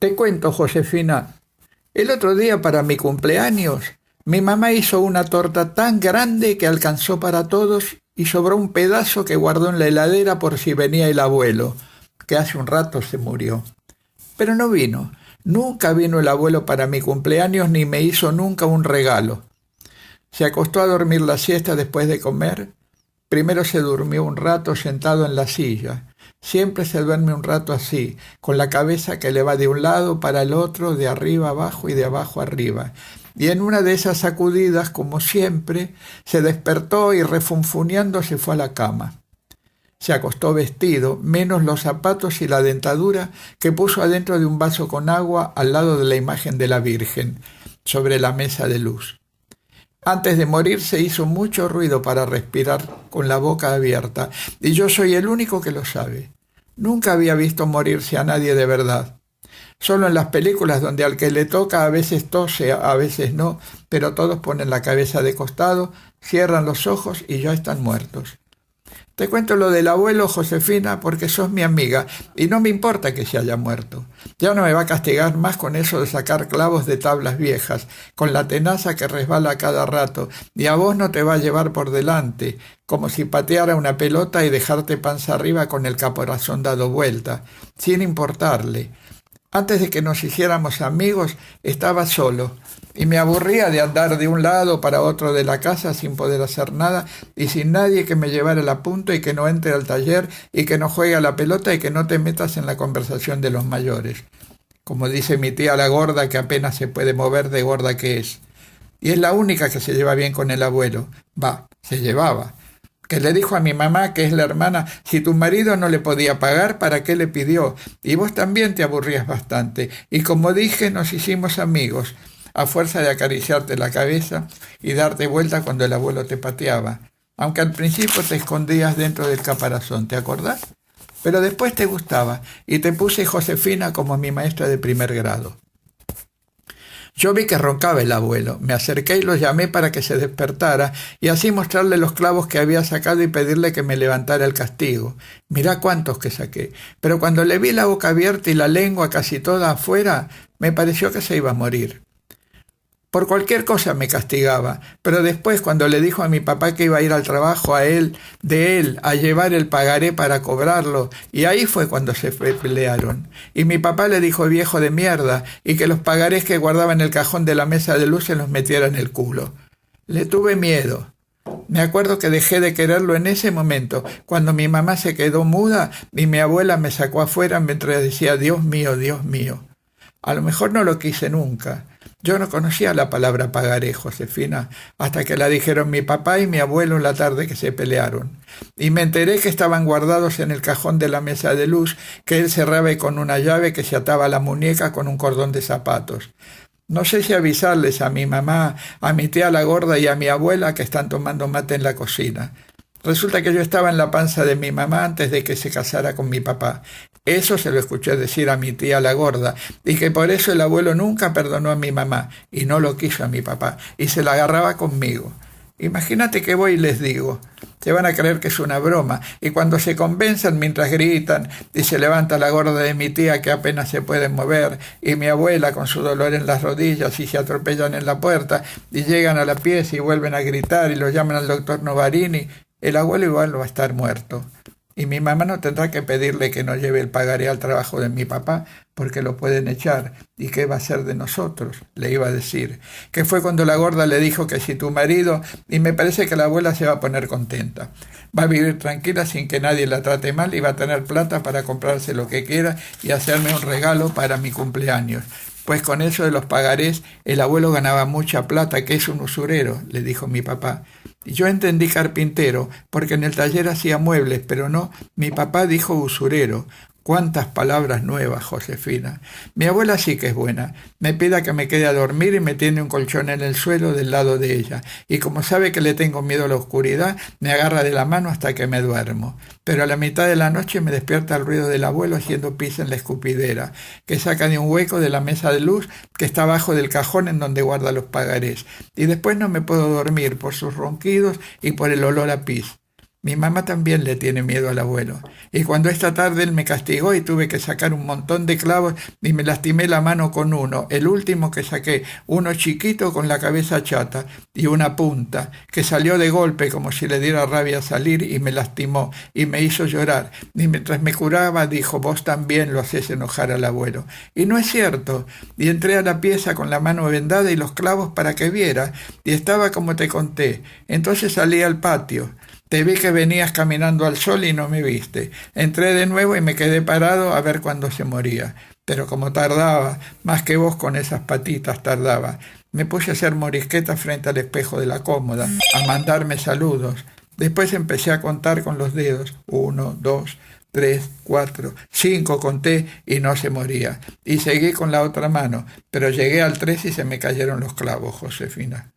Te cuento, Josefina, el otro día para mi cumpleaños, mi mamá hizo una torta tan grande que alcanzó para todos y sobró un pedazo que guardó en la heladera por si venía el abuelo, que hace un rato se murió. Pero no vino, nunca vino el abuelo para mi cumpleaños ni me hizo nunca un regalo. Se acostó a dormir la siesta después de comer. Primero se durmió un rato sentado en la silla. Siempre se duerme un rato así, con la cabeza que le va de un lado para el otro, de arriba abajo y de abajo arriba. Y en una de esas sacudidas, como siempre, se despertó y refunfuñando se fue a la cama. Se acostó vestido, menos los zapatos y la dentadura que puso adentro de un vaso con agua al lado de la imagen de la Virgen, sobre la mesa de luz. Antes de morir se hizo mucho ruido para respirar con la boca abierta, y yo soy el único que lo sabe. Nunca había visto morirse a nadie de verdad. Solo en las películas donde al que le toca a veces tose, a veces no, pero todos ponen la cabeza de costado, cierran los ojos y ya están muertos. Te cuento lo del abuelo, Josefina, porque sos mi amiga y no me importa que se haya muerto. Ya no me va a castigar más con eso de sacar clavos de tablas viejas, con la tenaza que resbala a cada rato, y a vos no te va a llevar por delante, como si pateara una pelota y dejarte panza arriba con el caparazón dado vuelta, sin importarle. Antes de que nos hiciéramos amigos, estaba solo y me aburría de andar de un lado para otro de la casa sin poder hacer nada y sin nadie que me llevara el apunto y que no entre al taller y que no juegue a la pelota y que no te metas en la conversación de los mayores. Como dice mi tía la gorda, que apenas se puede mover de gorda que es. Y es la única que se lleva bien con el abuelo. Se llevaba. Que le dijo a mi mamá, que es la hermana, si tu marido no le podía pagar, ¿para qué le pidió? Y vos también te aburrías bastante. Y como dije, nos hicimos amigos, a fuerza de acariciarte la cabeza y darte vuelta cuando el abuelo te pateaba. Aunque al principio te escondías dentro del caparazón, ¿te acordás? Pero después te gustaba y te puse Josefina como mi maestra de primer grado. Yo vi que roncaba el abuelo, me acerqué y lo llamé para que se despertara y así mostrarle los clavos que había sacado y pedirle que me levantara el castigo. Mirá cuántos que saqué, pero cuando le vi la boca abierta y la lengua casi toda afuera, me pareció que se iba a morir. Por cualquier cosa me castigaba, pero después cuando le dijo a mi papá que iba a ir al trabajo a él, a llevar el pagaré para cobrarlo, y ahí fue cuando se pelearon. Y mi papá le dijo viejo de mierda, y que los pagarés que guardaba en el cajón de la mesa de luz se los metiera en el culo. Le tuve miedo. Me acuerdo que dejé de quererlo en ese momento, cuando mi mamá se quedó muda y mi abuela me sacó afuera mientras decía Dios mío, Dios mío. A lo mejor no lo quise nunca. Yo no conocía la palabra pagaré, Josefina, hasta que la dijeron mi papá y mi abuelo la tarde que se pelearon. Y me enteré que estaban guardados en el cajón de la mesa de luz, que él cerraba con una llave que se ataba a la muñeca con un cordón de zapatos. No sé si avisarles a mi mamá, a mi tía la gorda y a mi abuela que están tomando mate en la cocina. Resulta que yo estaba en la panza de mi mamá antes de que se casara con mi papá. Eso se lo escuché decir a mi tía la gorda, y que por eso el abuelo nunca perdonó a mi mamá, y no lo quiso a mi papá, y se la agarraba conmigo. Imagínate que voy y les digo, se van a creer que es una broma, y cuando se convenzan mientras gritan, y se levanta la gorda de mi tía que apenas se puede mover, y mi abuela con su dolor en las rodillas, y se atropellan en la puerta, y llegan a la pieza y vuelven a gritar, y lo llaman al doctor Novarini, el abuelo igual va a estar muerto. Y mi mamá no tendrá que pedirle que no lleve el pagaré al trabajo de mi papá, porque lo pueden echar. ¿Y qué va a ser de nosotros? Le iba a decir. Que fue cuando la gorda le dijo que si tu marido, y me parece que la abuela se va a poner contenta. Va a vivir tranquila sin que nadie la trate mal y va a tener plata para comprarse lo que quiera y hacerme un regalo para mi cumpleaños. Pues con eso de los pagarés, el abuelo ganaba mucha plata, que es un usurero, le dijo mi papá. Y yo entendí carpintero, porque en el taller hacía muebles, pero no, mi papá dijo usurero. Cuántas palabras nuevas, Josefina. Mi abuela sí que es buena. Me pide que me quede a dormir y me tiende un colchón en el suelo del lado de ella. Y como sabe que le tengo miedo a la oscuridad, me agarra de la mano hasta que me duermo. Pero a la mitad de la noche me despierta el ruido del abuelo haciendo pis en la escupidera, que saca de un hueco de la mesa de luz que está abajo del cajón en donde guarda los pagarés. Y después no me puedo dormir por sus ronquidos y por el olor a pis. Mi mamá también le tiene miedo al abuelo. Y cuando esta tarde él me castigó y tuve que sacar un montón de clavos y me lastimé la mano con uno, el último que saqué, uno chiquito con la cabeza chata y una punta, que salió de golpe como si le diera rabia salir y me lastimó y me hizo llorar. Y mientras me curaba dijo, vos también lo haces enojar al abuelo. Y no es cierto. Y entré a la pieza con la mano vendada y los clavos para que viera. Y estaba como te conté. Entonces salí al patio. Te vi que venías caminando al sol y no me viste. Entré de nuevo y me quedé parado a ver cuándo se moría. Pero como tardaba, más que vos con esas patitas tardaba, me puse a hacer morisquetas frente al espejo de la cómoda, a mandarme saludos. Después empecé a contar con los dedos. 1, 2, 3, 4, 5 conté y no se moría. Y seguí con la otra mano, pero llegué al 3 y se me cayeron los clavos, Josefina.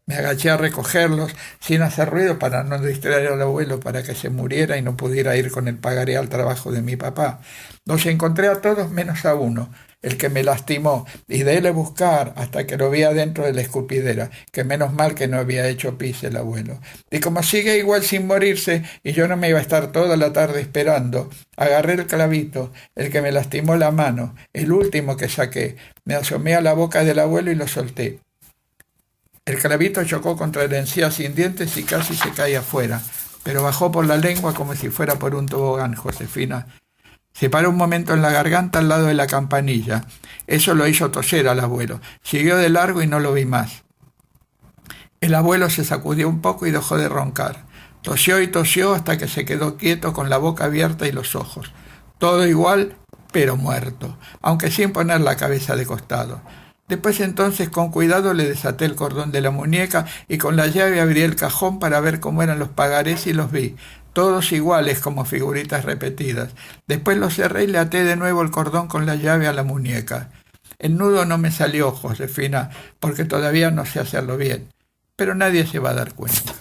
Me agaché a recogerlos sin hacer ruido para no distraer al abuelo para que se muriera y no pudiera ir con el pagaré al trabajo de mi papá. Los encontré a todos menos a uno, el que me lastimó, y déle buscar hasta que lo vi adentro de la escupidera, que menos mal que no había hecho pis el abuelo. Y como sigue igual sin morirse y yo no me iba a estar toda la tarde esperando, agarré el clavito, el que me lastimó la mano, el último que saqué, me asomé a la boca del abuelo y lo solté. El clavito chocó contra la encía sin dientes y casi se cae afuera, pero bajó por la lengua como si fuera por un tobogán, Josefina. Se paró un momento en la garganta al lado de la campanilla. Eso lo hizo toser al abuelo. Siguió de largo y no lo vi más. El abuelo se sacudió un poco y dejó de roncar. Tosió y tosió hasta que se quedó quieto con la boca abierta y los ojos. Todo igual, pero muerto, aunque sin poner la cabeza de costado. Después entonces con cuidado le desaté el cordón de la muñeca y con la llave abrí el cajón para ver cómo eran los pagarés y los vi, todos iguales como figuritas repetidas. Después los cerré y le até de nuevo el cordón con la llave a la muñeca. El nudo no me salió, Josefina, porque todavía no sé hacerlo bien, pero nadie se va a dar cuenta.